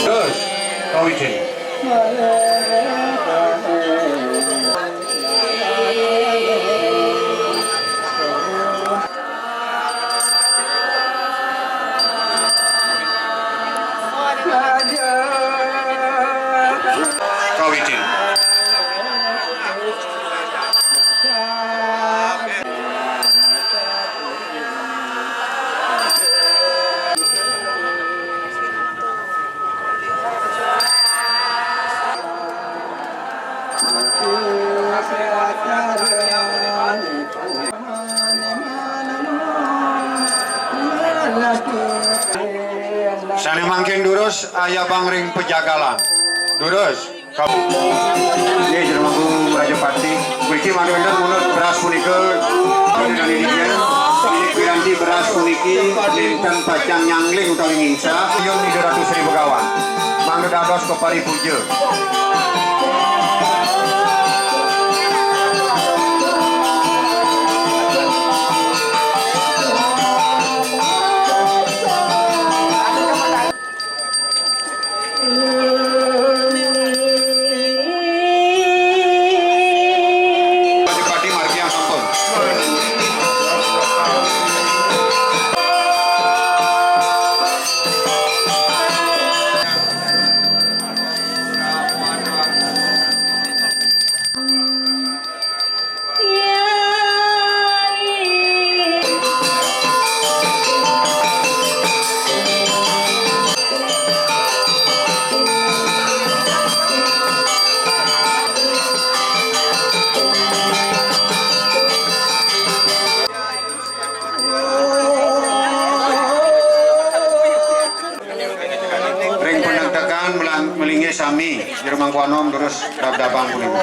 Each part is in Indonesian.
Terus, kau izin. Kau izin. Sane mangkin durus ayah bangring pejagalan. Durus. Kau. Ini jermangku Raja Pati. Kuiki mandoenda munut beras punika. Dengan dirinya. Ini piranti beras puniki. Lintan pacang nyangling utawi ngingsa. Yung 300.000 kawan. Mangga dados kepari puja. Melingi sami jermangku anom terus dab-dabang punika.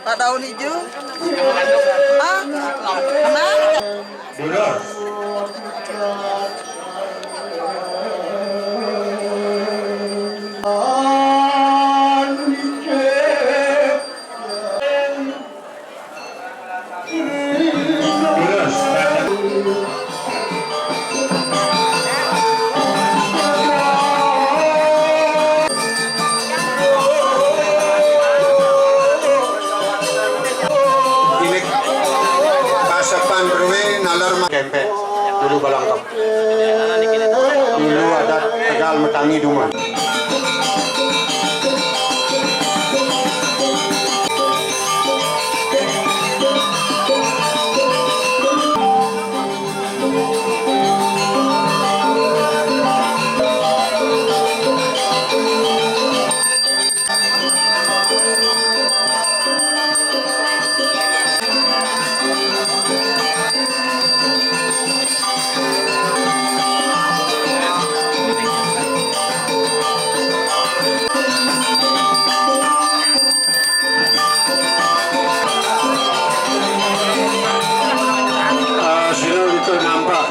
Pak daun hijau? Ah, kenapa? Sudah. Kempek dulu balangkap. Dulu ada Tegal Metangi Duma.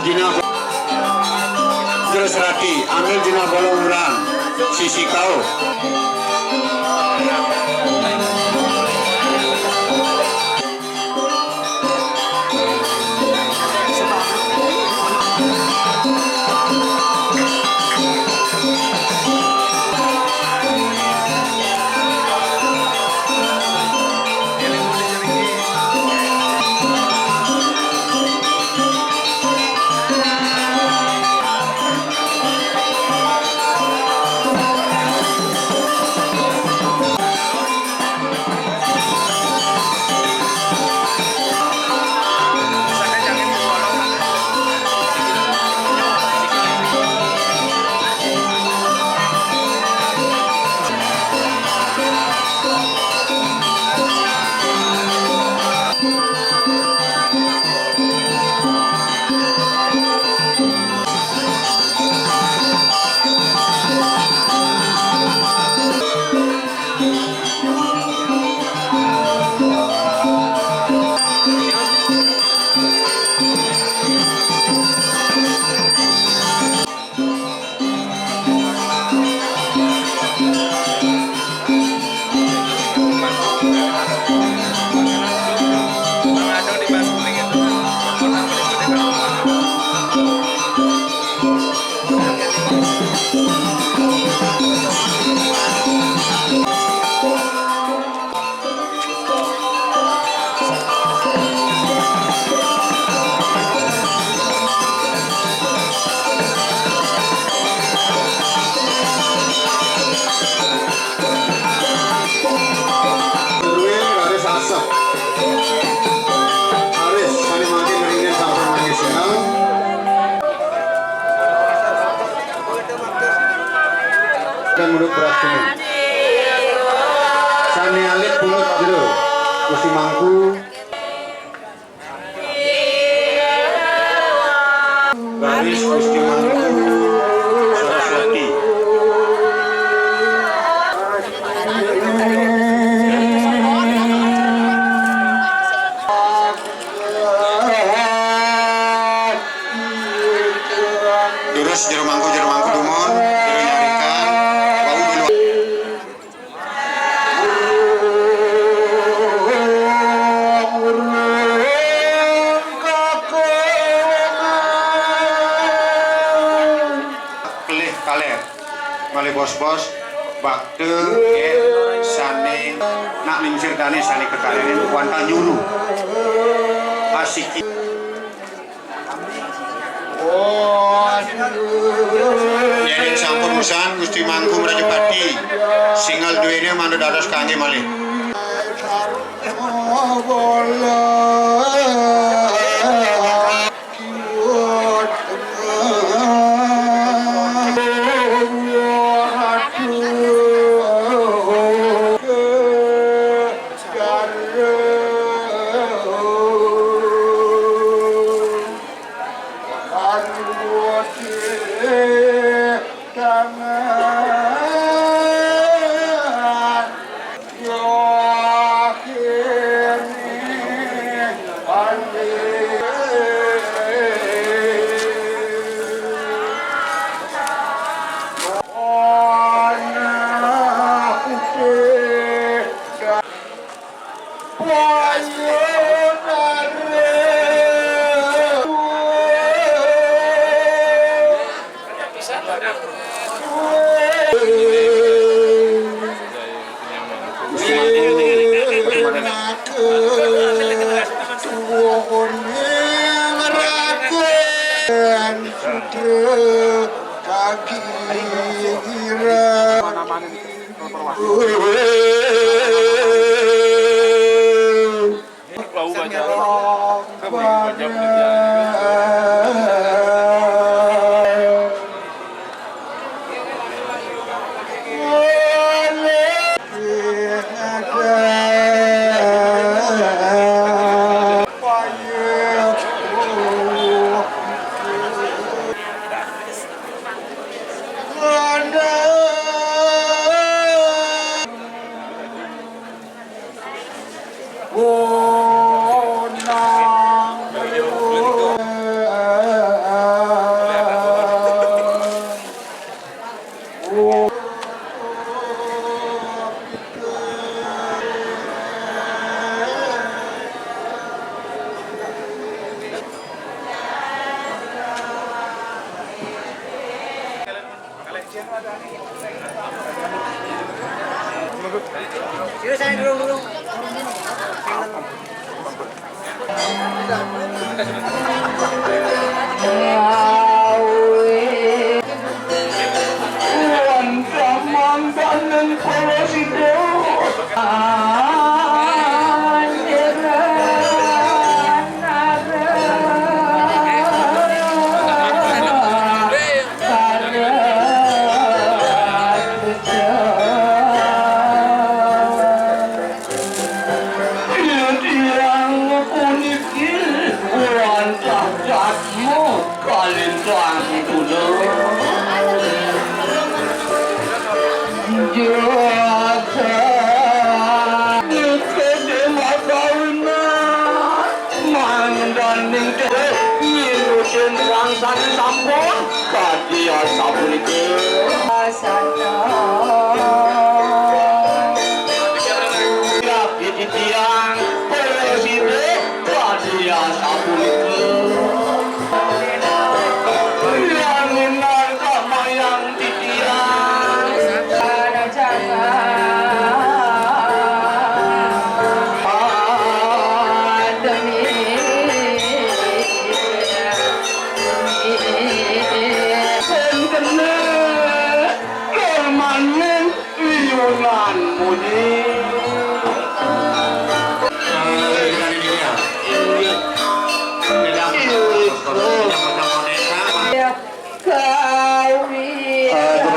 Jina Terus Rati ambil jina bola umuran sisi kau. Dan mulut beras kuning. Sani alit pungut jero. Gusti Mangku. Garis Gusti Mangku. Saraswati. Terus jero mangku dumon. Mali bos-bos bakte sane nak lingsir dane sane kekalian wanta nyuru asiki nyerin sampun usan Gusti Mangku Rajapati singal duwene mandu dados kangge malih Yuk saya dulu.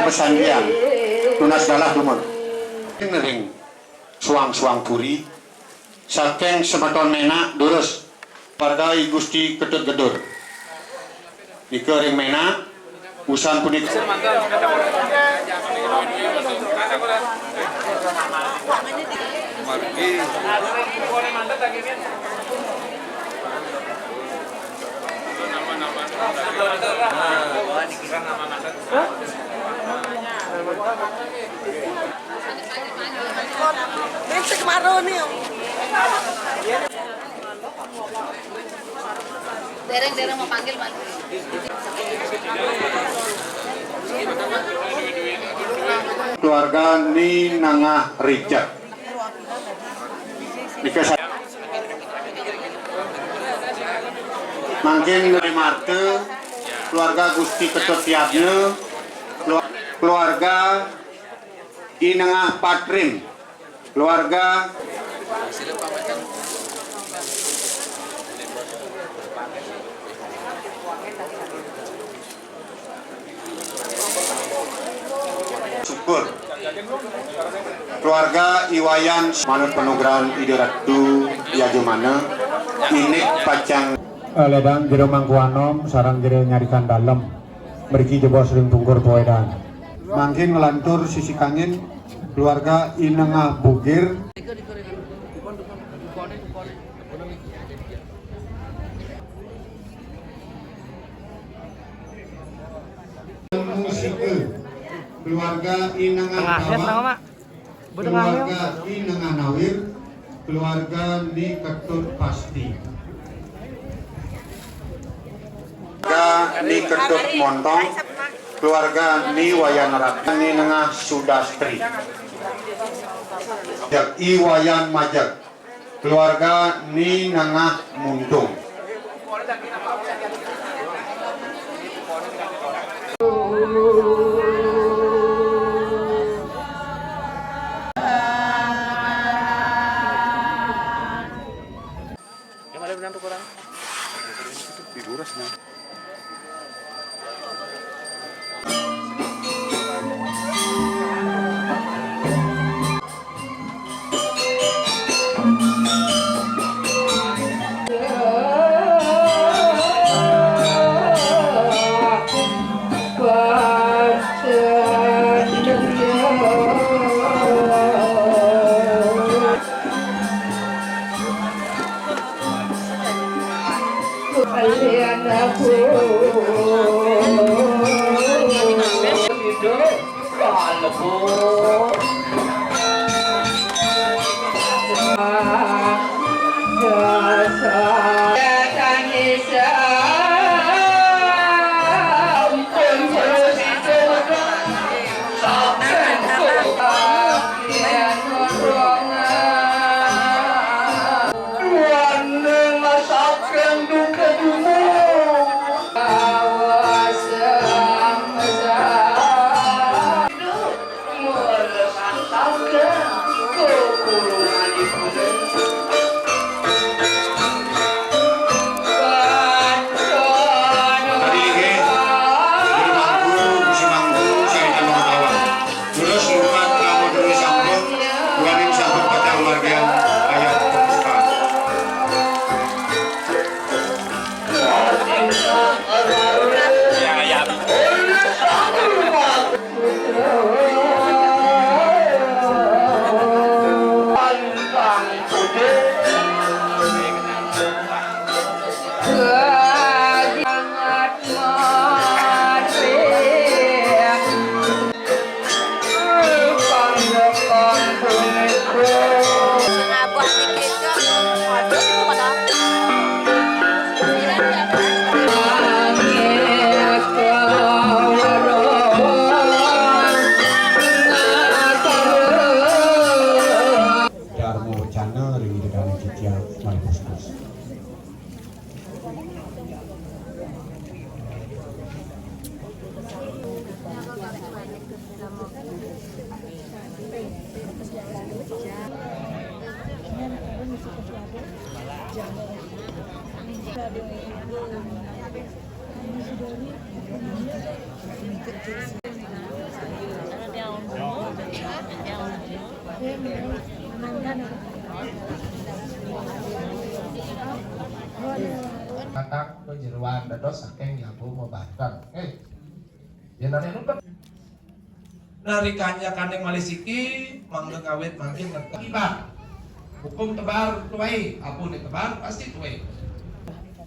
Pesandian tunas dalah dumon ngering suang-suang puri saking semeton mena durus pada Gusti Ketut Gedur dikering mena usan punika Besok kemarin nih. Dereng mau panggil Pak. keluarga Ni Nangah Richard dikasih mungkin dari Marte keluarga Gusti Ketut Tiabne keluarga Di Nangah Patrim keluarga syukur keluarga Iwayan manut penugrahan Ide Ratu Yajumana ini pacang ledang jero mangkuanom sarang jero nyarikan dalam berki jebos ring tunggur poedan mangkin ngelantur sisi kangin keluarga Inengah Bugir musike keluarga Inengah Bawah keluarga Inengah Nawir keluarga Ni Ketut Pasti keluarga Ni Ketut Montong keluarga Ni Wayan Ratna Ni Nengah Sudastri Iwayan Majak keluarga Ni Nengah Muntung Katak penjeruan dados saking nyabu mobatan. Ya nane numpet. Narikanya kandeng malisiki mangga kawit makin ngetibah. Hukum tebar tuai, apun tebar pasti tuai.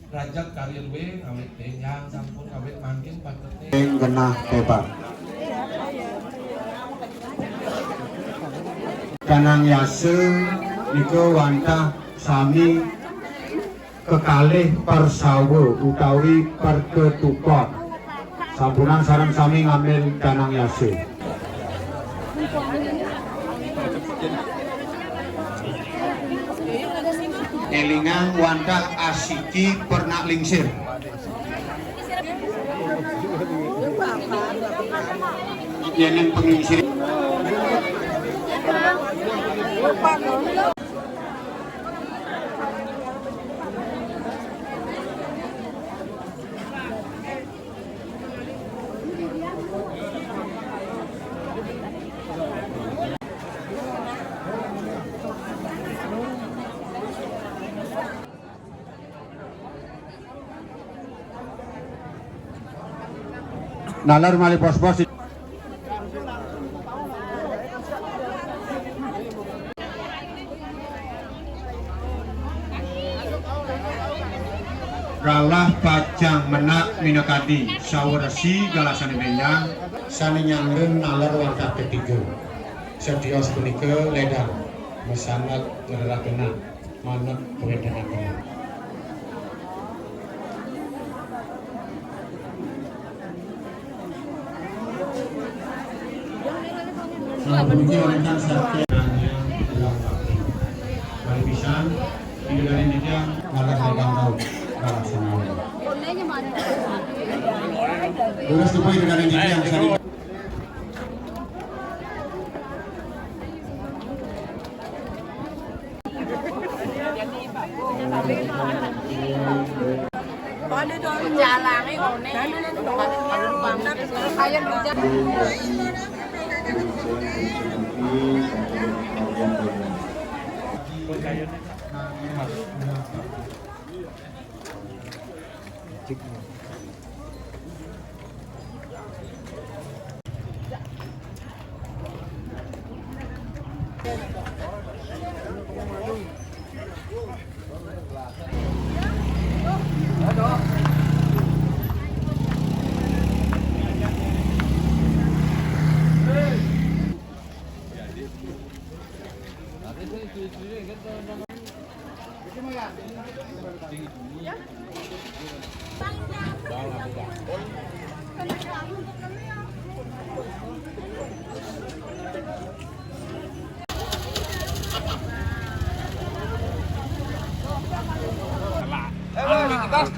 Rajak karir we ngawit yang sampun kawit makin patutnya. Genah hebat. Kanang yase niko wantah sami kekalih persawu utawi perketukon. Sampunan sareng sami ngambil kanang yase. Elingan wantah asiki pernak lingsir. Yeneng pengingsir. Nalar mali pos-pos. Galah pajang menak minakadi sawaresi galasane benyang sane nyangreun nalar wangkat ketiga. Sedios punika ledang mesanat ngerakena manut kewedanaken. Menjalankan sate bari pisan didegarin dia ngalah legang tau ngalah semuanya. Terus tuh didegarin dia yang sari. Jalannya ngone. Kayak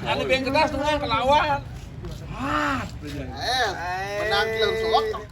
Ada yang keras dengan kelawan. Menang kill selok.